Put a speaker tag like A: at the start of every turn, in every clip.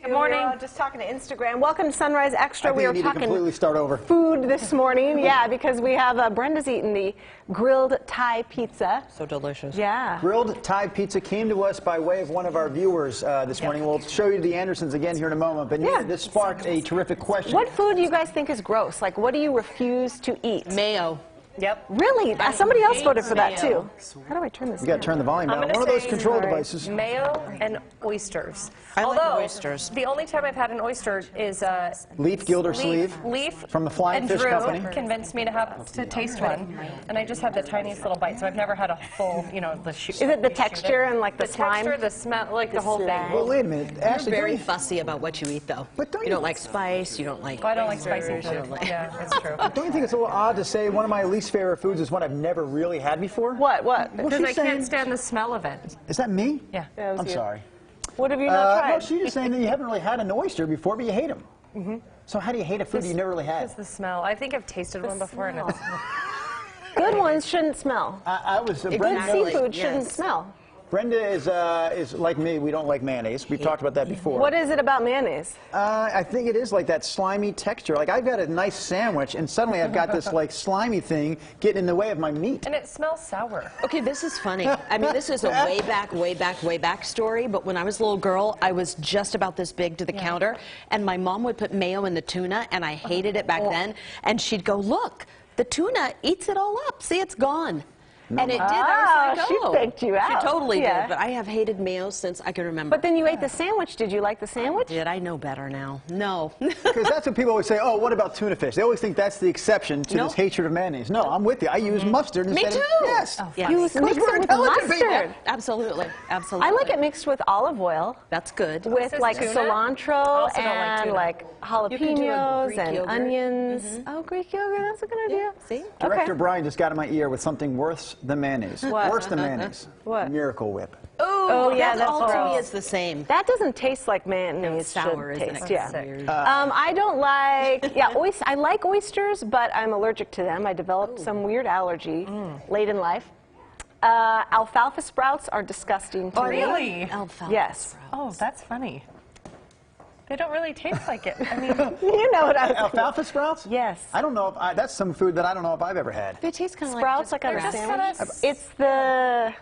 A: Good morning.
B: We were just talking to Instagram. Welcome to Sunrise Extra.
C: I think
B: We
C: you
B: were
C: need to
B: talking
C: completely start over.
B: food this morning. Yeah, because we have Brenda's eating the grilled Thai pizza.
A: So delicious.
B: Yeah.
C: Grilled Thai pizza came to us by way of one of our viewers this morning. We'll show you the Andersons again here in a moment. But
B: Yeah.
C: this sparked a terrific question.
B: What food do you guys think is gross? Like, what do you refuse to eat?
A: Mayo.
D: Yep.
B: Really? Somebody else voted for that
D: mayo.
B: too. How do I turn this
C: You got to
B: down?
C: turn the volume
D: I'm
C: down.
D: gonna
C: One of those
D: say
C: control devices.
D: Mayo and oysters.
A: I like
D: Although,
A: oysters.
D: the only time I've had an oyster is
C: Leaf, gill, or sleeve?
D: Leaf
C: From the Flying
D: and
C: Fish
D: Drew
C: Company.
D: convinced me to taste one, and I just had the tiniest little bite, so I've never had a full, the shoot.
B: Is it the texture and like the slime?
D: texture, the smell, like the whole thing.
C: Well, wait a minute. Ashley,
A: Very
C: don't you-
A: fussy about what you eat, though.
C: But don't
A: you
C: you-
A: don't like spice. You don't like.
D: I don't like spicy
A: oysters, you
D: food.
A: don't like-
D: Yeah, it's true.
C: don't you think it's a little odd to say one of my least favorite foods is one I've never really had before?
B: What?
D: Because
C: she's
D: I
C: saying-
D: can't stand the smell of it.
C: Is that me?
D: Yeah.
B: Yeah, it was
C: I'm
B: you.
C: sorry.
B: What have you not
C: No,
B: tried?
C: she's just saying that you haven't really had an oyster before, but you hate them. So how do you hate a food you never really had?
D: It's the smell. I think I've tasted one before, and it's
B: Good ones shouldn't smell.
C: I was
B: Good
C: Brenda,
A: Exactly.
B: seafood shouldn't
A: Yes.
B: smell.
C: Brenda is like me. We don't like mayonnaise. We've talked about that before.
B: What is it about mayonnaise?
C: I think it is like that slimy texture. Like I've got a nice sandwich, and suddenly I've got this like slimy thing getting in the way of my meat.
D: and it smells sour.
A: Okay, this is funny. I mean, this is a way back story, but when I was a little girl, I was just about this big to the counter, and my mom would put mayo in the tuna, and I hated it back then, and she'd go, look, the tuna eats it all up. See, it's gone. And it did. I was like,
B: she
A: oh.
B: faked you out.
A: She totally
B: Yeah.
A: did, but I have hated mayo since I can remember.
B: But then you ate the sandwich. Did you like the sandwich?
A: Did I know better now? No.
C: Because that's what people always say, oh, what about tuna fish? They always think that's the exception to
A: Nope.
C: this hatred of mayonnaise. No, I'm with you. I use mustard
A: Me
C: instead
A: too.
C: of... Yes.
A: Yeah.
B: You
C: Because
B: mix
C: we're
B: it with
C: intelligent people.
B: mustard.
A: Absolutely. Absolutely.
B: I like it mixed with olive oil,
A: That's good.
B: with
D: Says
B: like
D: tuna?
B: cilantro
D: Also don't like
B: and
D: tuna.
B: like
A: You can do a
B: jalapenos
A: Greek
B: and
A: yogurt.
B: onions. Oh, Greek yogurt, that's a good idea.
A: See?
C: Director
B: Okay.
C: Brian just got in my ear with something worse than mayonnaise.
B: What?
C: Worse than mayonnaise.
B: What?
C: Miracle Whip.
B: Oh, yeah, that's
A: all to me
B: gross.
A: is the same.
B: That doesn't taste like mayonnaise.
A: It's sour,
B: should
A: isn't
B: taste.
A: it?
B: Yeah.
A: Weird.
B: I don't like, I like oysters, but I'm allergic to them. I developed some weird allergy late in life. Alfalfa sprouts are disgusting to me.
D: Really?
A: Alfalfa.
B: Yes.
D: Oh, that's funny. They don't really taste like it. I mean,
B: You know what I was
C: Alfalfa sprouts?
B: Yes.
C: I don't know if that's some food that I don't know if I've ever had.
A: They taste kind of
B: Sprouts
A: like
B: like on a
D: just
B: sandwich?
D: kinda
B: It's the...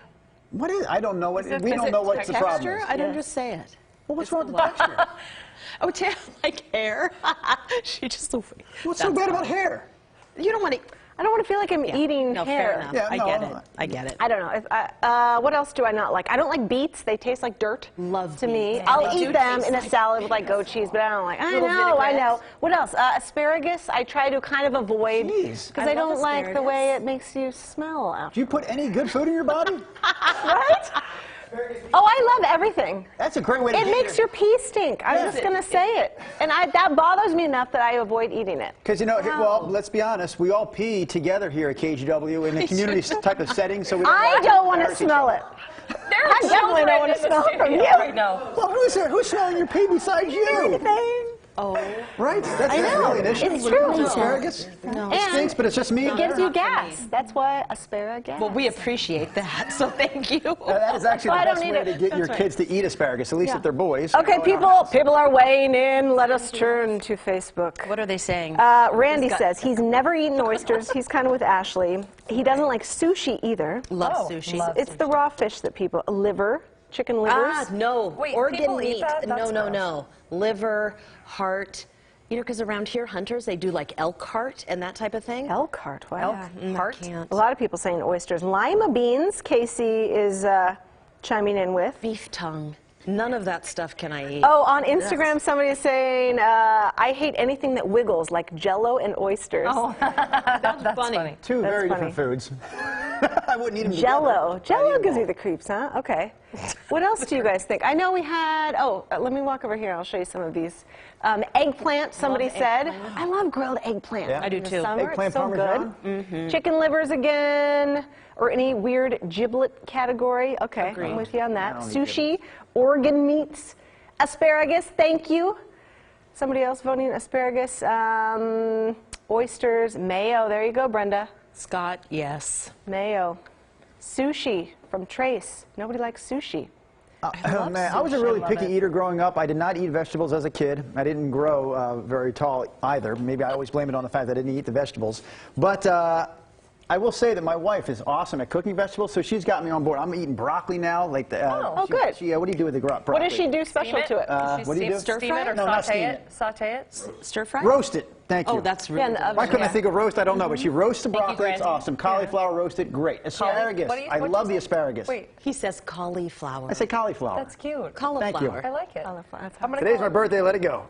C: What is? I don't know what.
D: it-
C: We
D: is
C: don't
D: it
C: know what the problem
A: texture.
C: is.
A: I don't
B: Yes.
A: just say it.
C: Well, what's wrong with the texture?
A: Oh, like hair. She just.
C: What's so bad about hair?
A: You don't want to.
B: I don't want to feel like I'm eating
A: No,
B: hair.
A: fair enough.
C: Yeah,
A: I
C: no,
A: get
C: no,
A: it.
C: no.
A: I get it.
B: I don't know. If what else do I not like? I don't like beets. They taste like dirt.
A: Love
B: to me.
A: beets.
B: I'll
A: They
B: eat
A: do
B: them
A: taste
B: in a
A: like
B: salad with like goat cheese, but I don't like. I
A: Little
B: know.
A: vinaigrette.
B: What else? Asparagus. I try to kind of avoid
C: Jeez.
B: because
A: I
B: I don't
A: love
B: like the way
A: asparagus.
B: it makes you smell
C: Do
B: after.
C: you put any good food in your body?
B: Right? Oh, I love everything.
C: That's a great way to
B: It
C: get
B: makes your pee stink. I'm
C: Yeah.
B: just gonna say it, and that bothers me enough that I avoid eating it.
C: Because, well, let's be honest. We all pee together here at KGW in a community type of setting, so we don't
B: I
C: like
B: don't want to
C: embarrass each
B: smell
C: other.
B: it.
D: there are
B: I definitely don't want to smell it from you.
D: right now.
C: Well, who's smelling your pee besides you?
B: Anything.
A: Oh.
C: Right? That's
B: I know.
C: really an issue.
B: It's
C: when it
B: true.
C: comes to asparagus.
A: No.
C: It stinks, but it's just me.
B: It gives you
A: not for
B: gas.
A: me.
B: That's why asparagus.
A: Well, we appreciate that, so thank you.
C: That is actually
B: Well, I
C: the
B: don't
C: best
B: need
C: way
B: it.
C: to get your
A: That's right.
C: kids to eat asparagus, at least if they're boys.
B: Okay, people are weighing in. Let us turn to Facebook.
A: What are they saying?
B: Randy says he's never eaten oysters. He's kind of with Ashley. He doesn't like sushi either.
A: Love sushi.
D: love
B: It's the raw fish that people liver, chicken livers.
A: No.
D: Wait,
A: Organ
D: people eat
A: meat.
D: that? That's
A: No. Liver, heart. You know, because around here, hunters, they do like elk heart and that type of thing.
B: Elk heart. Wow.
A: Heart. Can't.
B: A lot of people saying oysters. Lima beans. Casey is chiming in with.
A: Beef tongue. None of that stuff can I eat.
B: Oh, on Instagram, somebody is saying, I hate anything that wiggles, like Jell-O and oysters.
D: Oh, that's
A: funny.
D: funny.
C: Two
B: That's
C: very
B: funny.
C: different foods. I wouldn't eat them
B: Jell-O.
C: together.
B: Jell-O gives you the creeps, huh? Okay. What else do you guys think? I know we had, let me walk over here. I'll show you some of these. Eggplant, somebody said. I love grilled eggplant.
C: Yeah. I
A: do
B: in the
A: too.
B: summer.
C: Eggplant
B: It's so
C: parmesan?
B: good. Chicken livers again, or any weird giblet category. Okay,
A: Agreed.
B: I'm with you on that.
C: I don't eat
B: Sushi, organ meats, asparagus, thank you. Somebody else voting asparagus. Oysters, mayo. There you go, Brenda.
A: Scott, yes.
B: Mayo. Sushi from Trace. Nobody likes sushi.
C: Oh, man, I was a really picky eater growing up. I did not eat vegetables as a kid. I didn't grow very tall either. Maybe I always blame it on the fact that I didn't eat the vegetables. But I will say that my wife is awesome at cooking vegetables, so she's got me on board. I'm eating broccoli now. Like
B: good.
C: What do you do with the broccoli?
B: What does she do special to it?
C: What do you do?
D: Steam it or
C: No, not
D: saute
C: steam
D: it? Saute it?
A: Stir fry?
C: Roast it. Thank you.
A: Oh, that's really
B: Yeah, in the
A: good.
B: oven.
C: Why couldn't I
B: Yeah.
C: think of roast? I don't know, but she roasts the broccoli. It's
D: Brandon.
C: awesome. Cauliflower roasted, great. Asparagus.
D: What do you-
C: I
D: what
C: love
D: do
C: the
D: you say?
C: asparagus.
D: Wait,
A: He says cauliflower.
C: I say cauliflower.
D: that's cute.
A: Cauliflower.
D: I like it.
B: Cauliflower.
D: I'm gonna
C: Today's
D: call
C: my
D: it-
C: birthday. Let it go.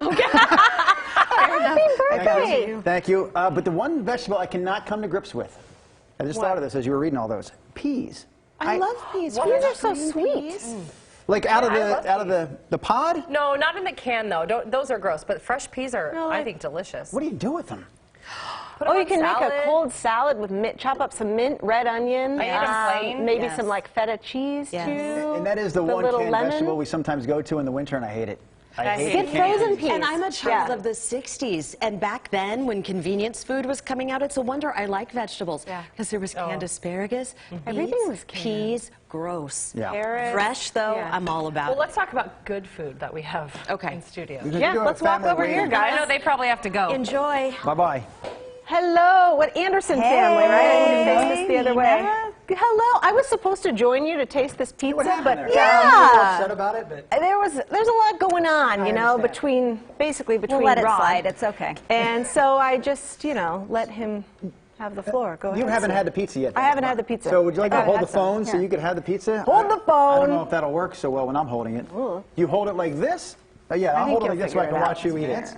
B: Happy birthday!
C: Thank you. But the one vegetable I cannot come to grips with, I just thought of this as you were reading all those, peas.
A: I love peas.
B: Peas are so sweet.
C: Like out
D: I love
C: of the pod?
D: No, not in the can though. Those are gross. But fresh peas are, I think, delicious.
C: What do you do with them?
D: Put
B: Oh,
D: 'em
B: you
D: on
B: can make a
D: salad.
B: cold salad with mint, chop up some mint, red onion.
D: I eat 'em plain.
B: Maybe
A: Yes.
B: some like feta cheese
A: Yes.
B: too.
C: And that is the one
B: little
C: canned
B: lemon.
C: vegetable we sometimes go to in the winter, and I hate it. I hate
B: Get
C: it.
B: frozen peas.
A: And I'm a child
B: Yeah.
A: of the 60s. And back then, when convenience food was coming out, it's a wonder I like vegetables.
B: Yeah.
A: Because there was canned asparagus,
B: Everything
A: beets,
B: was canned.
A: peas, gross.
C: Yeah.
B: Carrots.
A: Fresh, though,
B: Yeah.
A: I'm all about
D: Well,
A: it.
D: let's talk about good food that we have
A: Okay.
D: in studio.
C: We could
B: Yeah,
C: do a
B: let's walk
C: family
B: over here,
C: wave.
B: guys.
D: I know they probably have to go.
A: Enjoy.
C: Bye-bye.
B: Hello, what Anderson family, right? I need to face this the other way.
E: Nina.
B: Hello, I was supposed to join you to taste this pizza, but
C: I'm a
E: Yeah.
C: little upset about it, but
B: there's a lot going on, you know,
C: understand.
B: between
E: We'll let it
B: Ron.
E: slide. It's okay.
B: And so I just, let him have the floor. Go ahead.
C: you haven't
B: sir.
C: had the pizza yet.
B: I haven't had the pizza.
C: So would you like to
B: I haven't
C: hold the
B: had some.
C: phone so you could have the pizza?
B: Hold the
C: I
B: phone.
C: don't know if that'll work so well when I'm holding it. You hold it like this? Yeah, I'll
B: think
C: hold it
B: you'll
C: like this so I
B: figure
C: can
B: it out.
C: watch you eat it.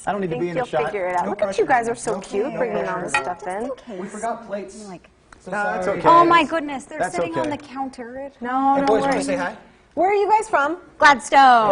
C: I don't need to
B: I
C: be
B: think
C: in
B: you'll
C: the shot.
B: figure it out. Look at you guys are so cute bringing all this stuff in.
C: We forgot plates.
E: Like,
C: That's okay.
E: oh my goodness, they're
C: That's
E: sitting on
C: okay.
E: the counter.
B: No, no
C: Boys, want to
B: worries.
C: say hi?
B: Where are you guys from?
E: Gladstone.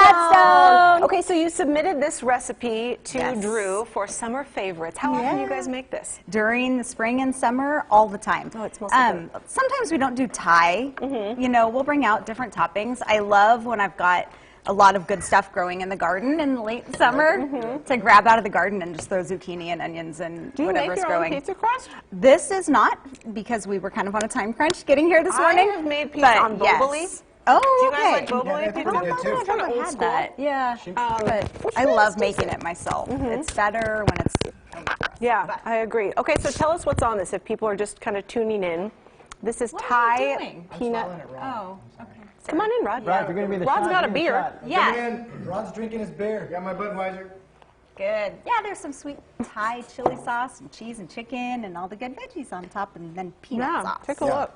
B: Gladstone. Okay, so you submitted this recipe to
E: Yes.
B: Drew for summer favorites. How often do you guys make this?
E: During the spring and summer, all the time.
B: Oh, it smells so good.
E: Sometimes we don't do Thai. You know, we'll bring out different toppings. I love when I've got a lot of good stuff growing in the garden in the late summer to grab out of the garden and just throw zucchini and onions and
B: Do you make
E: whatever's
B: your
E: growing.
B: own pizza crust?
E: This is not, because we were kind of on a time crunch getting here this
B: I
E: morning.
B: have made pizza
E: but
B: on Boboli.
E: yes. Oh,
B: Do you
E: okay.
B: guys like Boboli
C: Yeah, I
B: pizza?
C: think we did too.
E: I've
B: It's kinda
E: never
B: old
E: had
B: school.
E: that. Yeah, but I
B: really
E: love
B: tasty.
E: making it myself. It's better when it's.
B: Yeah, I agree. Okay, so tell us what's on this if people are just kind of tuning in. This is Thai
E: doing?
B: peanut.
E: Oh, okay.
B: Come on in, Rod.
C: Rod, if you're going to be in the
B: Rod's
C: shot,
B: got a
C: be in the
B: beer.
C: shot.
E: Yeah,
F: Ron's drinking his beer. Got my Budweiser.
E: good. Yeah, there's some sweet Thai chili sauce and cheese and chicken and all the good veggies on top, and then peanut
B: Yeah,
E: sauce.
B: take a look.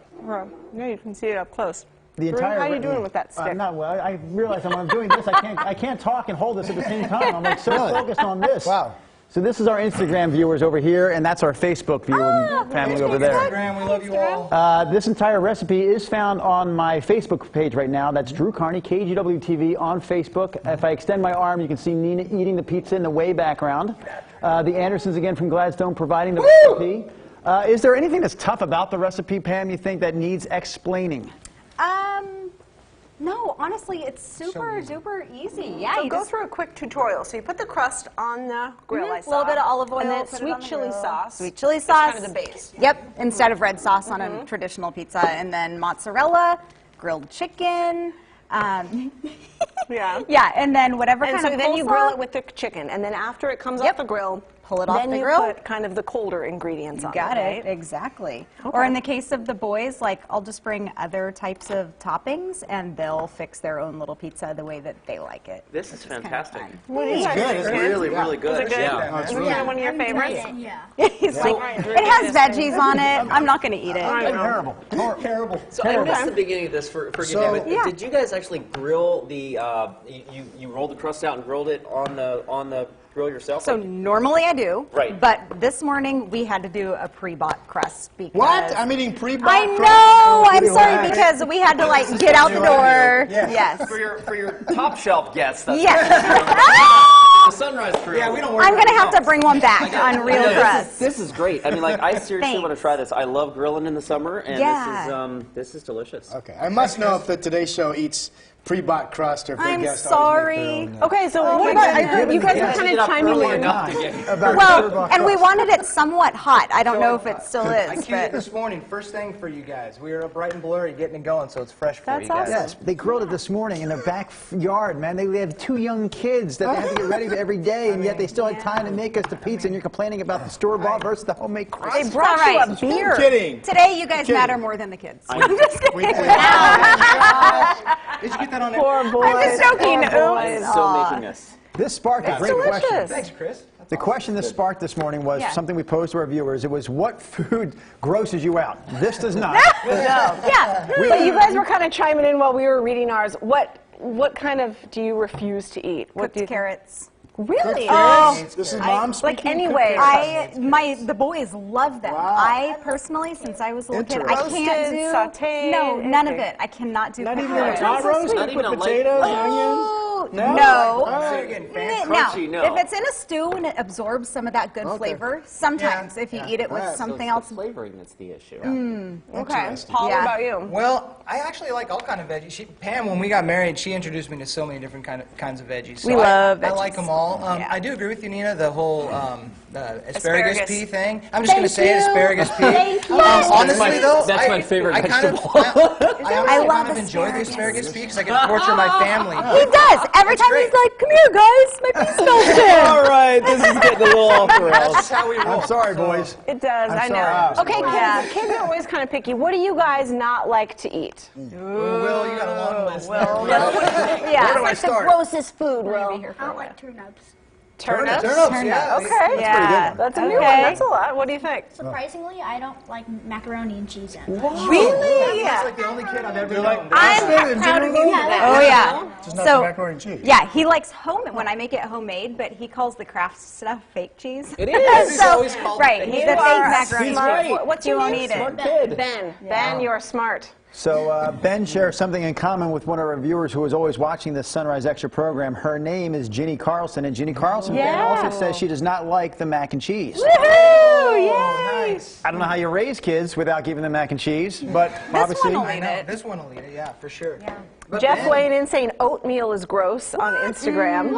B: Yeah, you can see it up close.
C: The
B: Drew,
C: entire
B: how you doing with that stick?
C: Not well. I realize when I'm doing this, I can't talk and hold this at the same time. I'm like so focused on this.
F: Wow.
C: So this is our Instagram viewers over here, and that's our Facebook viewing family over there.
F: Instagram, we love you all.
C: This entire recipe is found on my Facebook page right now. That's Drew Carney, KGW TV on Facebook. If I extend my arm, you can see Nina eating the pizza in the way background. The Andersons again from Gladstone providing the recipe. Is there anything that's tough about the recipe, Pam, you think that needs explaining?
E: No, honestly, it's super duper easy. Yeah,
B: So
E: you
B: go
E: just
B: through a quick tutorial. So you put the crust on the grill, I
E: a
B: saw.
E: little bit of olive oil,
B: and then
E: put it
B: sweet
E: on the
B: chili
E: grill.
B: sauce.
E: Sweet chili
B: That's
E: sauce.
B: kind of the base.
E: Yep, instead of red sauce on a traditional pizza, and then mozzarella, grilled chicken.
B: Yeah.
E: Yeah, and then whatever
B: And
E: kind
B: so
E: of
B: then you grill
E: coleslaw.
B: it with the chicken, and then after it comes
E: Yep.
B: off the grill,
E: Pull it off
B: then
E: the
B: you
E: grill.
B: put kind of the colder ingredients on
E: Got
B: it.
E: it,
B: Right?
E: exactly. Or in the case of the boys, like I'll just bring other types of toppings, and they'll fix their own little pizza the way that they like it.
G: This is fantastic.
B: What do you guys
F: good,
B: think?
F: isn't it?
G: Really, really good.
B: Is it good?
G: Yeah.
B: Is it one of your favorites?
E: He's like, it has veggies on it. I'm not going to eat it.
C: Terrible.
F: Terrible.
G: So I missed the beginning of this for you,
F: So-
G: David.
B: Yeah.
G: Did you guys actually grill the? You rolled the crust out and grilled it on the grill yourself?
E: So normally I do,
G: Right.
E: but this morning we had to do a pre-bought crust because
F: What? I'm eating pre-bought
E: I
F: crust?
E: know. I'm
F: Pretty
E: sorry
F: whack.
E: because we had to like get out the door.
F: Yeah.
E: Yes.
G: for your top shelf guests. That's
E: Yes.
G: the Sunrise crew.
F: Yeah, we don't worry
E: I'm
F: about
E: going to have to
F: adults.
E: bring one back on Real Crust.
G: This is great. I mean, like, I seriously want to
E: Thanks.
G: try this. I love grilling in the summer, and
E: Yeah.
G: this is delicious.
F: Okay, I must know if the Today Show eats pre-bought crust or if their
E: I'm
F: guests always make
E: sorry.
F: their own.
B: Okay, so what about, I heard you guys were kind of chiming in.
E: Well, and we wanted it somewhat hot. I don't know if it still
H: I
E: is,
H: queued it
E: but
H: this morning, first thing for you guys. We were up bright and blurry getting it going, so it's fresh for
B: That's
H: you guys.
B: awesome.
C: Yes, they grilled it this morning in their backyard, man. They have 2 young kids that they have to get ready for every day, and yet they still had time to make us the pizza, and you're complaining about the store-bought versus the homemade crust.
B: They brought
E: all
B: you
E: right.
B: a beer.
F: Kidding.
E: today you guys matter more than the kids. I'm just kidding.
F: Did you get that on
B: Poor boys.
E: I'm just joking.
G: It's
E: Oops.
G: so making this.
C: This sparked a
B: It's
C: great question.
B: delicious.
F: Thanks, Chris.
C: The question this sparked this morning was
E: Yeah.
C: something we posed to our viewers. It was, what food grosses you out? This does not.
E: Yeah.
B: So you guys were kind of chiming in while we were reading ours. What kind of do you refuse to eat? What do you
E: Cooked carrots.
B: Really?
F: This is Mom's
B: Like
F: speaking.
B: anyway.
E: The boys love them.
F: Wow.
E: I personally, since I was a little kid, I
B: Interesting.
E: can't do
B: Sauteed,
E: no, none of
B: anything.
E: it. I cannot do
F: Not
E: cooked
F: even a
E: carrots.
F: pot roast
G: Not
F: with
G: even a light-
F: potatoes, onions?
E: Oh,
F: No?
E: no.
F: Oh.
G: Crunchy, no.
E: If it's in a stew and it absorbs some of that good flavor, sometimes if you eat it with
F: Right.
E: something
G: So
E: else.
G: it's the flavoring that's the issue.
B: Okay. Paul,
E: Yeah.
B: what about you?
H: Well, I actually like all kind of veggies. Pam, when we got married, she introduced me to so many different kinds of veggies. So
B: We love
H: I like
B: veggies.
H: them all.
E: Yeah.
H: I do agree with you, Nina. The whole asparagus
B: Asparagus.
H: pea thing. I'm just going to say it,
E: you.
H: asparagus pea.
E: Thank you.
H: Honestly, though,
G: That's my favorite
H: I kind of,
G: vegetable.
H: I honestly
E: love
H: kind of enjoy the
E: asparagus.
H: asparagus pea because I can torture my family.
E: He does. Every time
H: great.
E: he's like, "Come here, guys, my pea smells good."
G: All right, this is getting a little off the rails.
H: That's how we roll.
C: I'm sorry, boys.
B: It does,
C: I'm
B: I
C: sorry.
B: know. Okay,
E: Yeah.
B: kids are always kind of picky. What do you guys not like to eat?
H: Will, you got a long list.
B: Yeah.
H: do I start?
B: grossest food, Will?
I: I don't like turnips.
B: Turnips?
H: Turnips, yeah.
B: Okay.
E: Yeah.
B: That's a new one.
E: Okay.
B: That's a lot. What do you think?
I: Surprisingly, I don't like macaroni and cheese.
B: Really?
F: That's like the only kid I've ever known.
E: I'm proud of you. Oh yeah.
F: Just not
E: So
F: the macaroni and cheese.
E: yeah, he likes homemade when I make it homemade, but he calls the Kraft stuff fake cheese.
G: It is.
H: He's
E: So
H: always called
E: right,
H: fake
E: he's
B: cheese.
E: the fake
B: You are
E: macaroni.
B: smart.
E: cheese.
B: What's
E: He
B: your
E: won't
B: name?
E: eat it.
G: Smart kid.
B: Ben, you're smart.
C: So Ben shares something in common with one of our viewers who is always watching the Sunrise Extra program. Her name is Ginny Carlson, and Ginny Carlson Ben also says she does not like the mac and cheese.
B: Woohoo! Yay!
C: I don't know how you raise kids without giving them mac and cheese, but obviously.
E: one will
H: I
E: eat
H: know.
E: it.
H: This one will eat it, yeah, for sure. But
B: Jeff
H: Ben-
B: weighing in saying oatmeal is gross on Instagram.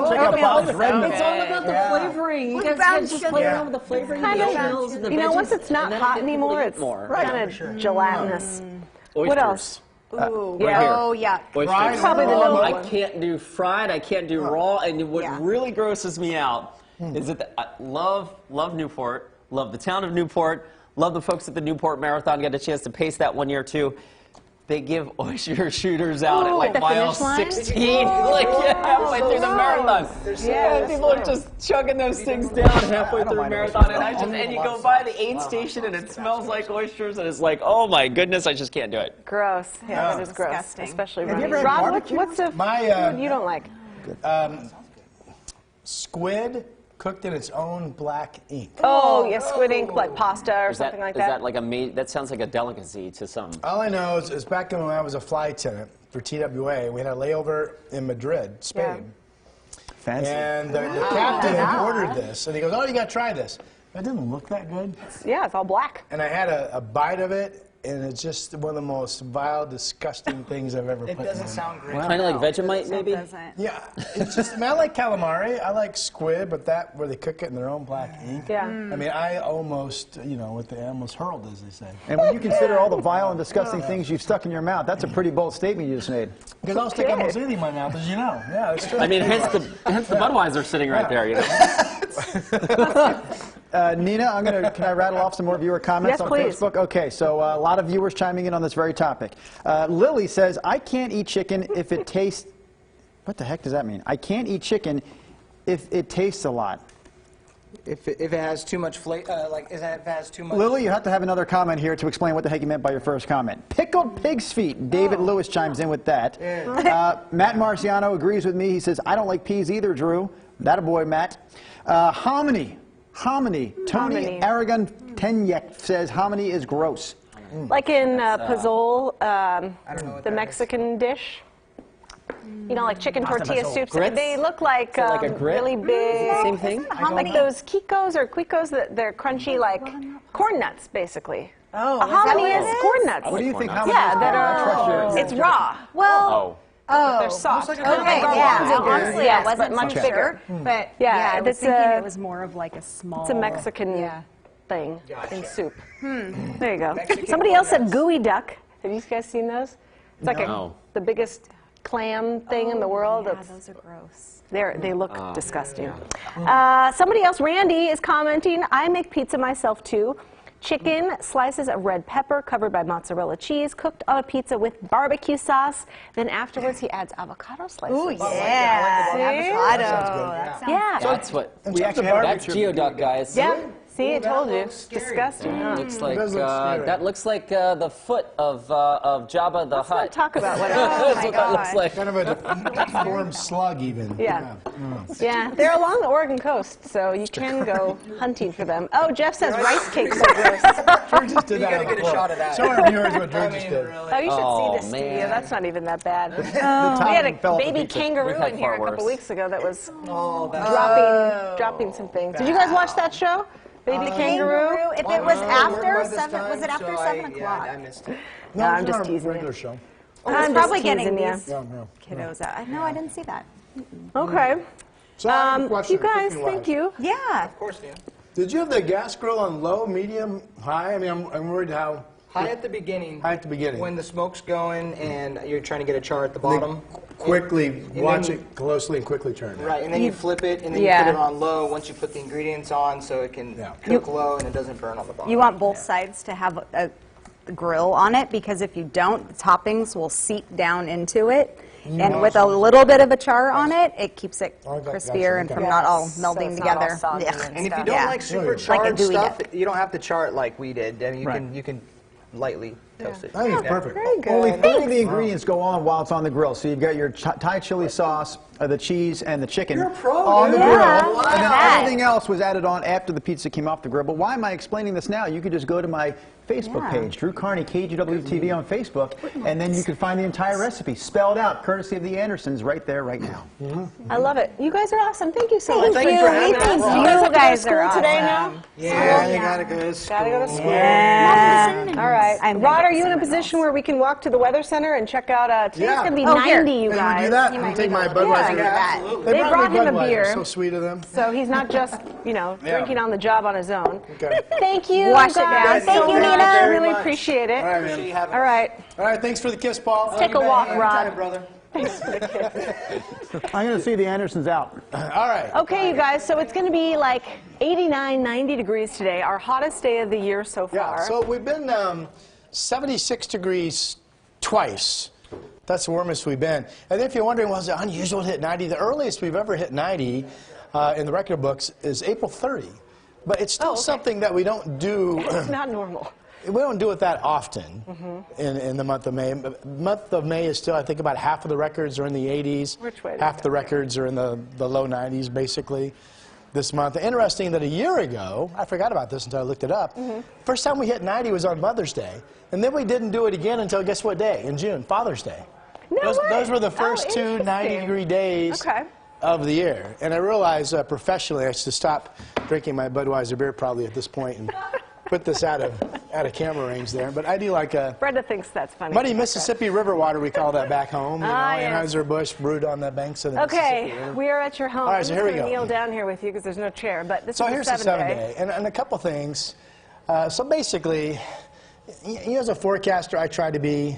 C: Check out Bob's Red Man.
A: It's all about the flavoring. You guys can just play around with the flavoring.
B: Kind
A: the
B: of,
A: oatmeals and the
B: you know,
A: veggies,
B: once it's not
A: and then
B: hot
A: people
B: anymore,
A: eat
B: it's
A: more.
B: kind of gelatinous.
G: Oysters.
B: What else?
E: Ooh.
G: Right
E: Oh yeah.
G: Oysters.
B: Probably the number
G: I
B: one.
G: can't do fried. I can't do raw. And what
E: Yeah.
G: really grosses me out is that I love Newport. Love the town of Newport. Love the folks at the Newport Marathon. Got a chance to pace that one year too. They give oyster shooters out at like
B: the
G: mile
B: finish line?
G: 16, like halfway through the marathon. Yeah, people are just chugging those things down halfway through the marathon, and you go by the aid station and it smells like oysters, and it's like, oh my goodness, I just can't do it.
B: Gross. Yeah, that is gross.
E: Disgusting.
B: Especially
C: Have you
B: running.
C: ever had
B: Rob,
C: barbecue?
B: what's the
F: My,
B: food you don't like?
F: Squid cooked in its own black ink.
B: Oh, yeah, squid ink, like pasta or
G: Is that,
B: something like
G: is that like a that sounds like a delicacy to some.
F: All I know is back when I was a flight attendant for TWA, we had a layover in Madrid, Spain.
C: Fancy.
F: And the captain had ordered this, and he goes, "Oh, you got to try this." It didn't look that good.
B: Yeah, it's all black.
F: And I had a bite of it, and it's just one of the most vile, disgusting things I've ever
H: It
F: put
H: doesn't
F: in.
H: sound great.
G: Kind of like Vegemite, maybe?
E: Doesn't.
F: Yeah, it's just, I mean, I like calamari, I like squid, but that, where they cook it in their own black ink.
B: Yeah.
F: I mean, I almost, with the almost hurled, as they say.
C: And when you consider all the vile and disgusting things you've stuck in your mouth, that's a pretty bold statement you just made.
F: Because I'll stick almost anything in my mouth, as you know. Yeah, that's true.
G: I mean, hence the Budweiser sitting right there, you know.
C: Nina, can I rattle off some more viewer comments
B: Yes,
C: on
B: please.
C: Facebook? Okay, so a lot of viewers chiming in on this very topic. Lily says, I can't eat chicken if it tastes... What the heck does that mean? I can't eat chicken if it tastes a lot.
H: If it has too much flavor, if it has too much.
C: Lily, you have to have another comment here to explain what the heck you meant by your first comment. Pickled pig's feet. David Lewis chimes in with that. Matt Marciano agrees with me. He says, I don't like peas either, Drew. That a boy, Matt. Hominy. Tony
B: Hominy.
C: Aragon Tenyek says hominy is gross.
B: Like in pozole,
H: don't know what
B: the
H: that
B: Mexican dish. you know, like chicken tortilla soups.
G: Grits?
B: They look like,
G: like a grit?
B: really big.
G: Same thing?
B: Like those Kikos or Quicos, they're crunchy like corn nuts, basically.
E: Oh,
B: A hominy is corn nuts.
C: What do you think? How
B: Yeah,
C: many?
B: that
C: I trust
B: are.
C: your-
B: It's raw.
E: Well,
B: They're soft.
E: okay, yeah. Honestly,
B: Yes,
E: I wasn't
B: but much
E: too
B: bigger.
E: sure. But
B: Yeah,
E: yeah, I was
B: it's
E: thinking
B: a-
E: it was more of like a small.
B: It's a Mexican
E: Yeah.
B: thing in soup. There you go. Somebody else said gooey duck. Have you guys seen those? It's like
G: No.
B: the biggest clam thing in the world.
E: Yeah,
B: It's-
E: those are gross.
B: they look disgusting. Somebody else, Randy, is commenting, I make pizza myself too. Chicken, slices of red pepper covered by mozzarella cheese, cooked on a pizza with barbecue sauce. Then afterwards, he adds avocado slices.
E: Ooh, yeah.
B: See?
E: Avocado. That sounds
B: Yeah.
G: That's what.
C: We actually have
G: That's geoduck, guys.
B: Yeah. See, I told you.
H: looks scary.
B: Disgusting. Huh?
G: Looks like
F: does look scary.
G: that looks like the foot of Jabba the
B: Let's not
G: Hutt.
B: talk about what
G: That's what that looks like.
F: Kind of a deformed slug, even.
B: Yeah. Yeah, they're along the Oregon coast, so you can go hunting for them. Oh, Jeff says rice cakes are gross.
F: Drew just did that.
H: gotta
F: on the
H: get a
F: floor.
H: shot of that.
F: Show our viewers what Drew
H: I
F: just
H: mean,
F: did.
H: really.
B: Oh, you should
G: Oh,
B: see this studio.
G: man.
B: That's not even that bad.
C: The
B: We had
C: topping
B: a
C: fell off the
B: baby
C: pizza.
B: kangaroo
G: We've had
B: in here a
G: far
B: couple
G: worse.
B: weeks ago that was
H: Oh, that's
B: dropping some things. Did you guys watch that show? Baby kangaroo?
E: If it was
H: Well,
E: after
H: we're by this
E: 7, was it
H: time,
E: after
H: so
E: 7
H: I
E: o'clock?
H: missed it.
F: No,
B: I'm
F: it's
B: just
F: not a
B: teasing
F: regular
B: you.
F: show.
E: It's
B: I'm
E: probably
B: just
E: getting
B: teasing you.
E: these kiddos out. No, I didn't see that.
B: Okay.
F: So I have a question,
B: You guys,
F: cooking-wise.
B: thank you.
E: Yeah.
H: Of course, Dan.
F: Did you have the gas grill on low, medium, high? I mean, I'm worried how.
H: High at the beginning.
F: High at the beginning.
H: When the smoke's going and you're trying to get a char at the bottom.
F: Quickly watch
H: then-
F: it closely and quickly turn it.
H: Right, and then you flip it, and then
B: Yeah.
H: you put it on low once you put the ingredients on, so it can
F: Yeah.
H: cook low and it doesn't burn on the bottom.
E: You want both sides to have a grill on it because if you don't, the toppings will seep down into it. And with a little bit of a char on it, it keeps it
F: Oh, gotcha,
E: crispier and
F: okay.
E: from not all
B: So
E: melding
B: it's not all
E: together.
B: soggy
E: Yeah.
B: and
H: And if you
B: stuff.
H: don't
E: Yeah.
H: like super
F: Like a
H: charred
E: gooey
H: stuff,
E: dip.
H: you don't have to char it like we did. I mean,
C: Right.
H: you can lightly toast it.
F: I think it's perfect.
B: Very good.
C: Only 3 of the ingredients go on while it's on the grill. So you've got your Thai chili sauce, the cheese, and the chicken
H: You're a pro,
C: on the
H: dude.
C: grill.
E: Yeah,
C: And
E: look
C: then
E: at that.
C: everything else was added on after the pizza came off the grill. But why am I explaining this now? You could just go to my Facebook
E: Yeah.
C: page, Drew Carney, KGW TV on Facebook, and then you can find the entire recipe spelled out, courtesy of the Andersons, right there, right now.
B: I love it. You guys are awesome. Thank you so much.
H: Thank you for having us.
B: You guys
E: You
B: have to go to
E: guys
B: school
E: are
B: today
E: awesome.
B: now?
H: Yeah, you gotta go to school.
B: Gotta go to school.
E: Yeah.
B: All right.
E: I'm
B: Rod,
E: gonna
B: are
E: get
B: you in a
E: cinnamon
B: position where we can walk to the weather center and check out? Today's
F: Yeah.
B: going to be
E: Oh, here.
B: 90, you
F: Hey,
B: guys.
F: wanna do that?
E: You
F: I'll
E: might
F: take
E: need
F: my
E: a little
F: Budweiser.
E: bit of that.
B: They brought
F: me
B: him a
F: Budweiser.
B: beer.
F: So sweet of them.
B: So he's not just, drinking on the job on his own.
F: Okay.
B: Thank you,
E: Wash it
B: guys.
E: down. Thank
B: so
E: you,
B: much.
E: Nina.
B: I
F: Very
B: really
F: much.
B: appreciate it.
F: All right, man.
B: All right.
F: All right, thanks for the kiss, Paul.
B: Take a walk, Rod.
H: brother.
C: I'm going to see the Andersons out.
F: All right.
B: Okay, you guys, so it's going to be like 89, 90 degrees today, our hottest day of the year so
F: Yeah,
B: far.
F: so we've been 76 degrees twice. That's the warmest we've been. And if you're wondering, was it unusual to hit 90? The earliest we've ever hit 90 in the record books is April 30. But it's still something that we don't do.
B: It's not normal.
F: We don't do it that often in the month of May. The month of May is still, I think, about half of the records are in the 80s.
B: Which way?
F: Half the records are in the low 90s, basically, this month. Interesting that a year ago, I forgot about this until I looked it up, first time we hit 90 was on Mother's Day. And then we didn't do it again until, guess what day? In June, Father's Day.
B: No way.
F: Those were the first two
B: interesting.
F: 90-degree days
B: Okay.
F: of the year. And I realized professionally I should stop drinking my Budweiser beer probably at this point and put this out of camera range there. But I do like
B: Brenda thinks that's funny.
F: muddy Mississippi River water, we call that back home. You know,
B: yes.
F: Anheuser-Busch brewed on the banks of the Mississippi
B: Okay,
F: River.
B: we are at your home.
F: All right,
B: I'm
F: so
B: just
F: here we
B: gonna
F: go.
B: kneel down here with you because there's no chair. But this
F: So
B: is
F: here's
B: the
F: the
B: 7 day.
F: 7 day. And a couple things. So basically, as a forecaster, I try to be,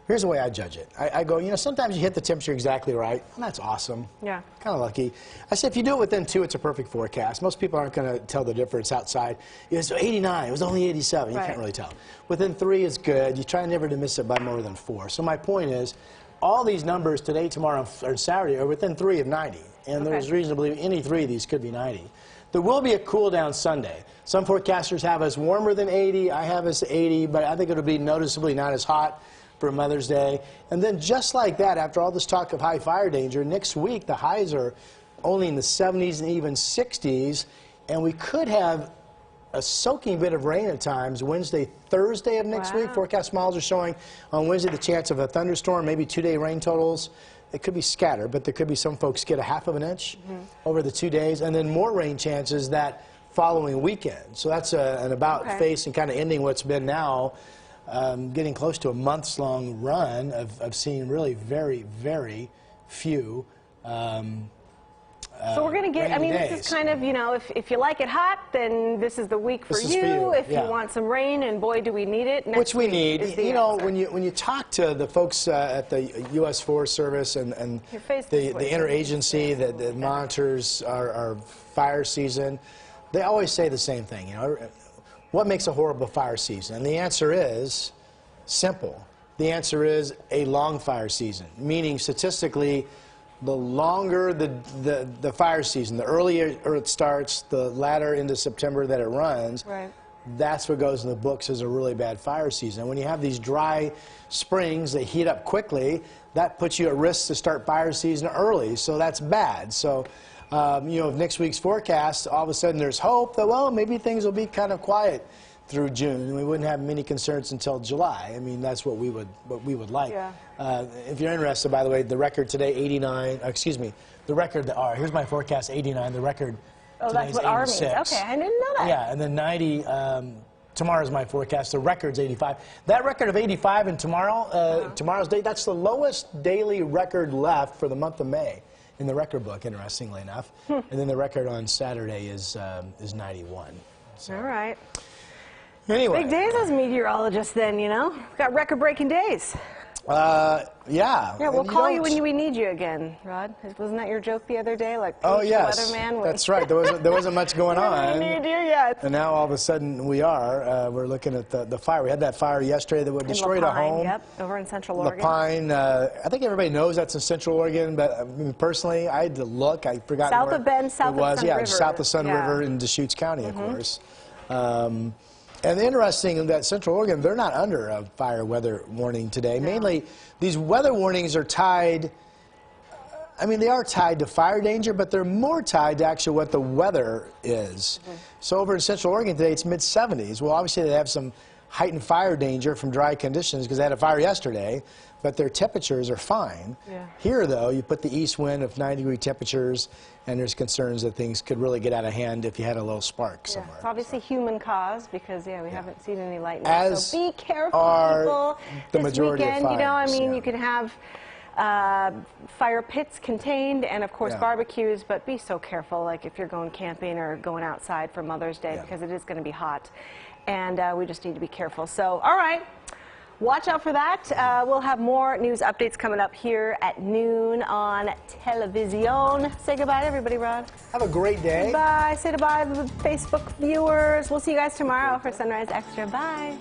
F: here's the way I judge it. I go, sometimes you hit the temperature exactly right, and that's awesome.
B: Yeah.
F: Kind of lucky. I say if you do it within 2, it's a perfect forecast. Most people aren't going to tell the difference outside. So 89, it was only 87. You
B: Right.
F: can't really tell. Within 3 is good. You try never to miss it by more than 4. So my point is, all these numbers today, tomorrow, or Saturday are within 3 of 90. And there's reason to believe any 3 of these could be 90. There will be a cool down Sunday. Some forecasters have us warmer than 80. I have us 80, but I think it'll be noticeably not as hot for Mother's Day. And then just like that, after all this talk of high fire danger, next week the highs are only in the 70s and even 60s, and we could have a soaking bit of rain at times Wednesday, Thursday of next week. Forecast models are showing on Wednesday the chance of a thunderstorm, maybe 2-day rain totals it could be scattered, but there could be some folks get a half of an inch over the 2 days, and then more rain chances that following weekend. So that's an about face and kind of ending what's been now getting close to a month's long run of seeing really very, very few
B: So we're going to get, I mean,
F: rainy
B: this is
F: days.
B: kind of, you know, if you like it hot, then this is the week for
F: This is
B: you.
F: for you,
B: If
F: yeah.
B: you want some rain, and boy, do we need it. Next
F: Which we
B: week
F: need.
B: is the
F: You know,
B: answer.
F: when you talk to the folks at the U.S. Forest Service and
B: Your face
F: the
B: this way.
F: interagency that monitors our fire season, they always say the same thing. You know, what makes a horrible fire season? And the answer is simple. The answer is a long fire season, meaning statistically, the longer the fire season, the earlier it starts, the latter into September that it runs,
B: Right.
F: that's what goes in the books as a really bad fire season. And when you have these dry springs that heat up quickly, that puts you at risk to start fire season early, so that's bad. So, you know, if next week's forecast, all of a sudden there's hope that, well, maybe things will be kind of quiet through June, and we wouldn't have many concerns until July. I mean, that's what we would like.
B: Yeah.
F: If you're interested, by the way, the record today, 89. Excuse me, the record. Here's my forecast, 89. The record.
B: Oh,
F: today
B: that's
F: is
B: what R means.
F: 86.
B: Okay, I didn't know that.
F: Yeah, and then 90. Tomorrow's my forecast. The record's 85. That record of 85 and tomorrow's date, that's the lowest daily record left for the month of May in the record book, interestingly enough. And then the record on Saturday is 91. So,
B: All right.
F: anyway.
B: Big days as meteorologists then, you know. We've got record-breaking days.
F: Yeah.
B: Yeah, we'll
F: and
B: call you
F: don't-
B: when we need you again, Rod. Wasn't that your joke the other day? Like,
F: Oh,
B: Pooch,
F: yes.
B: the weatherman.
F: That's right. There wasn't much going
B: We
F: on.
B: need you yet.
F: And now all of a sudden we are. We're looking at the fire. We had that fire yesterday that destroyed a
B: Lapine,
F: home.
B: Yep, over in Central Oregon.
F: Lapine. I think everybody knows that's in Central Oregon, but I mean, personally, I had to look. I forgot
B: South
F: where
B: of Bend, south
F: it
B: of
F: was.
B: Sun
F: Yeah,
B: River.
F: south of Sun
B: Yeah.
F: River in Deschutes County, of course. And interesting that Central Oregon, they're not under a fire weather warning today. Mainly, these weather warnings are tied. I mean, they are tied to fire danger, but they're more tied to actually what the weather is. So over in Central Oregon today, it's mid-70s. Well, obviously they have some heightened fire danger from dry conditions because they had a fire yesterday, but their temperatures are fine.
B: Yeah.
F: Here, though, you put the east wind of 90-degree temperatures, and there's concerns that things could really get out of hand if you had a little spark
B: Yeah,
F: somewhere.
B: it's obviously human caused because we haven't seen any lightning.
F: As
B: so be careful,
F: are
B: people.
F: the
B: this
F: majority of
B: weekend, you know, I
F: fires,
B: mean,
F: yeah.
B: you can have fire pits contained and of course
F: Yeah.
B: barbecues, but be so careful, like if you're going camping or going outside for Mother's Day
F: Yeah.
B: because it is going to be hot, and we just need to be careful. So, all right. Watch out for that. We'll have more news updates coming up here at noon on television. Say goodbye to everybody, Rod.
F: Have a great day.
B: Goodbye. Say goodbye to the Facebook viewers. We'll see you guys tomorrow for Sunrise Extra. Bye.